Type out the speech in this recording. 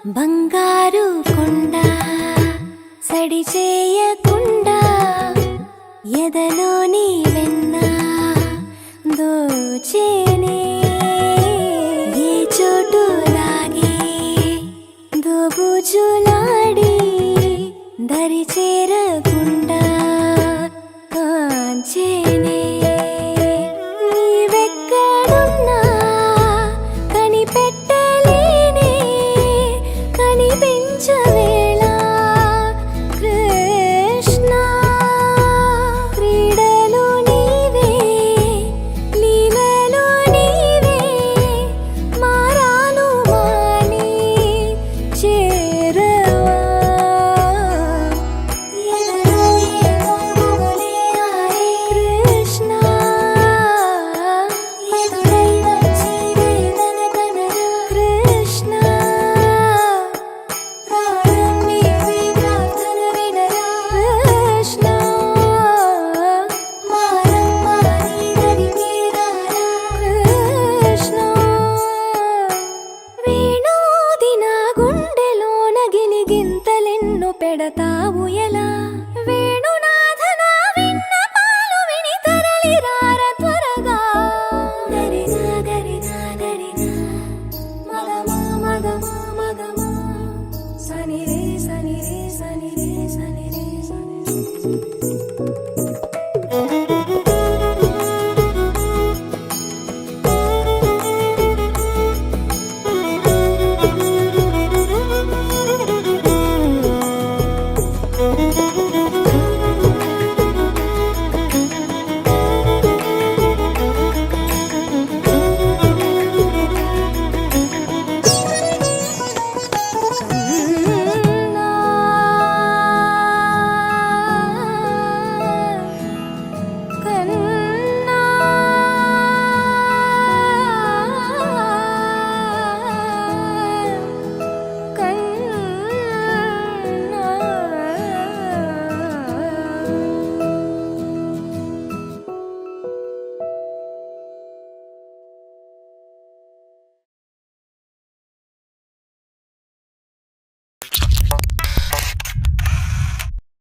బంగారు కొండ సడి చేయకుండా ఎదలోని వెన్న దోచేనే ఏ చోటు లాగే దోబుజులాడి దరి చేరకుండా కాంచేనే నీవెక్కడున్నా కనిపెట్టలేనే కనిపించవేళ కృష్ణ క్రీడలు నీవే లీలలు నీవే మారాను మాని చేరవా కృష్ణ కృష్ణ ప్రాణం నీవే ప్రార్థన వినరా కృష్ణ మారమ్మ నీ దరికి రారా కృష్ణ వేణోది నా గుండెలోన గిలిగింతలెన్ను పెడతావు ఎలా